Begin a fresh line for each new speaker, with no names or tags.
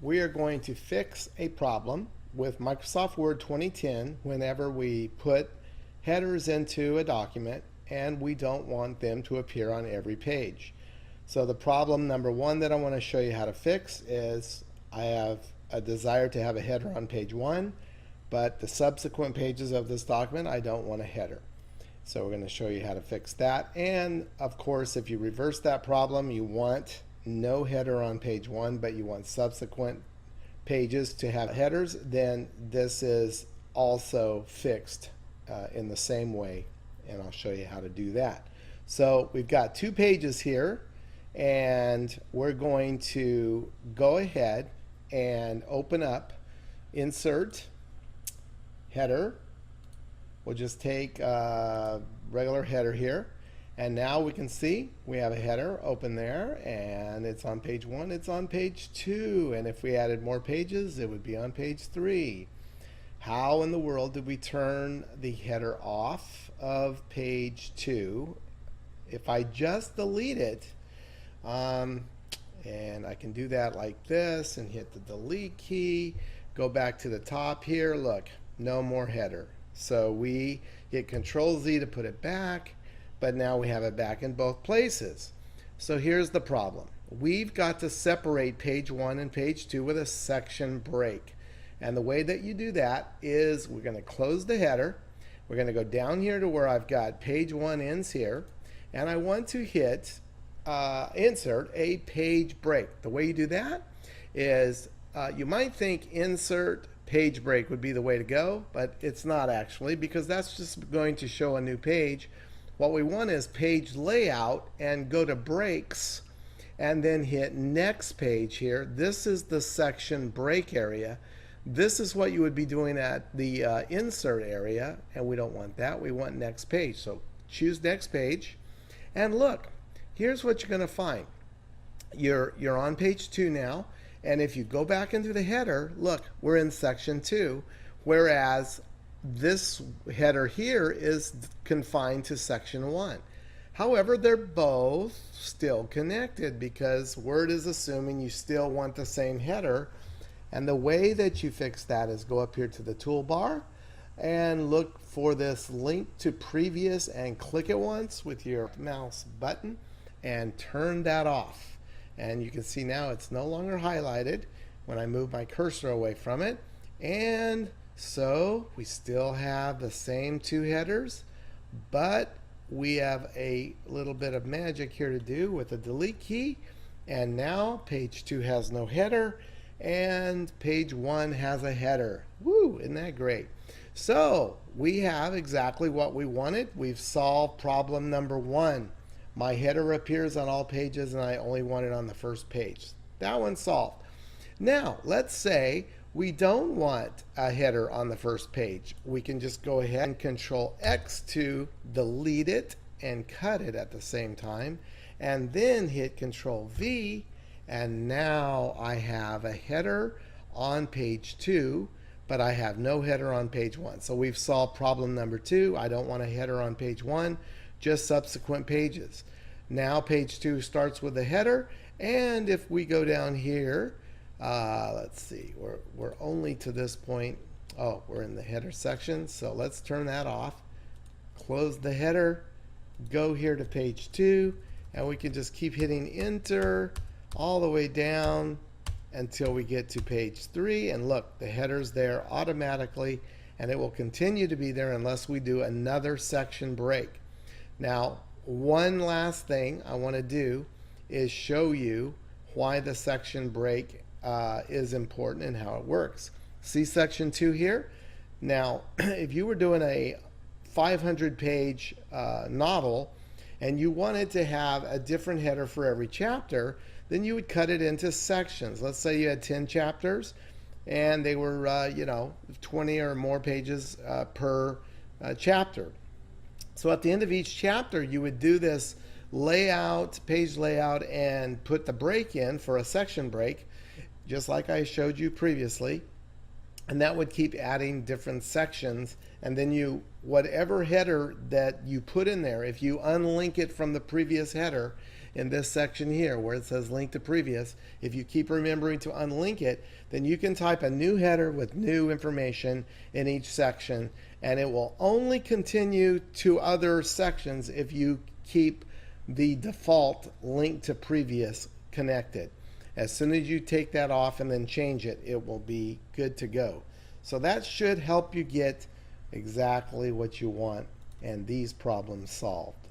we are going to fix a problem with Microsoft Word 2010 whenever we put headers into a document and we don't want them to appear on every page. So the problem number one that I want to show you how to fix is I have a desire to have a header on page 1, but the subsequent pages of this document I don't want a header. So we're going to show you how to fix that. And of course, if you reverse that problem, you want no header on page 1, but you want subsequent pages to have headers, then this is also fixed in the same way, and I'll show you how to do that. So we've got 2 pages here, and we're going to go ahead and open up Insert, Header. We'll just take a regular header here, and now we can see we have a header open there, and it's on page 1, it's on page 2, and if we added more pages it would be on page 3. How in the world did we turn the header off of page 2? If I just delete it, and I can do that like this and hit the delete key, go back to the top here, look, no more header. So we hit Control Z to put it back, but now we have it back in both places. So here's the problem. We've got to separate page 1 and page 2 with a section break. And the way that you do that is we're going to close the header. We're going to go down here to where I've got page 1 ends here, and I want to hit insert a page break. The way you do that is you might think insert page break would be the way to go, but it's not actually, because that's just going to show a new page. What we want is page layout, and go to breaks and then hit next page here. This is the section break area. This is what you would be doing at the insert area, and we don't want that. We want next page. So choose next page, and look, here's what you're going to find. You're on page 2 now, and if you go back into the header, look, we're in section 2, whereas this header here is confined to section 1. However, they're both still connected because Word is assuming you still want the same header. And the way that you fix that is go up here to the toolbar and look for this link to previous and click it once with your mouse button and turn that off. And you can see now it's no longer highlighted when I move my cursor away from it. And so we still have the same 2 headers, but we have a little bit of magic here to do with the delete key. And now page 2 has no header, and page 1 has a header. Woo, isn't that great? So we have exactly what we wanted. We've solved problem number 1. My header appears on all pages and I only want it on the first page. That one's solved. Now let's say we don't want a header on the first page. We can just go ahead and Control X to delete it and cut it at the same time, and then hit Control V, and now I have a header on page 2, but I have no header on page 1. So we've solved problem number 2. I don't want a header on page 1, just subsequent pages. Now page 2 starts with a header, and if we go down here, let's see, we're only to this point. Oh, we're in the header section, so let's turn that off. Close the header, go here to page 2, and we can just keep hitting enter all the way down until we get to page 3, and look, the header's there automatically, and it will continue to be there unless we do another section break. Now, one last thing I want to do is show you why the section break is important and how it works. See section 2 here? Now, if you were doing a 500-page novel and you wanted to have a different header for every chapter, then you would cut it into sections. Let's say you had 10 chapters and they were 20 or more pages per chapter. So at the end of each chapter you would do this layout, page layout, and put the break in for a section break, just like I showed you previously, and that would keep adding different sections. And then whatever header that you put in there, if you unlink it from the previous header, in this section here where it says link to previous. If you keep remembering to unlink it, then you can type a new header with new information in each section, and it will only continue to other sections if you keep the default link to previous connected. As soon as you take that off and then change it, it will be good to go. So that should help you get exactly what you want and these problems solved.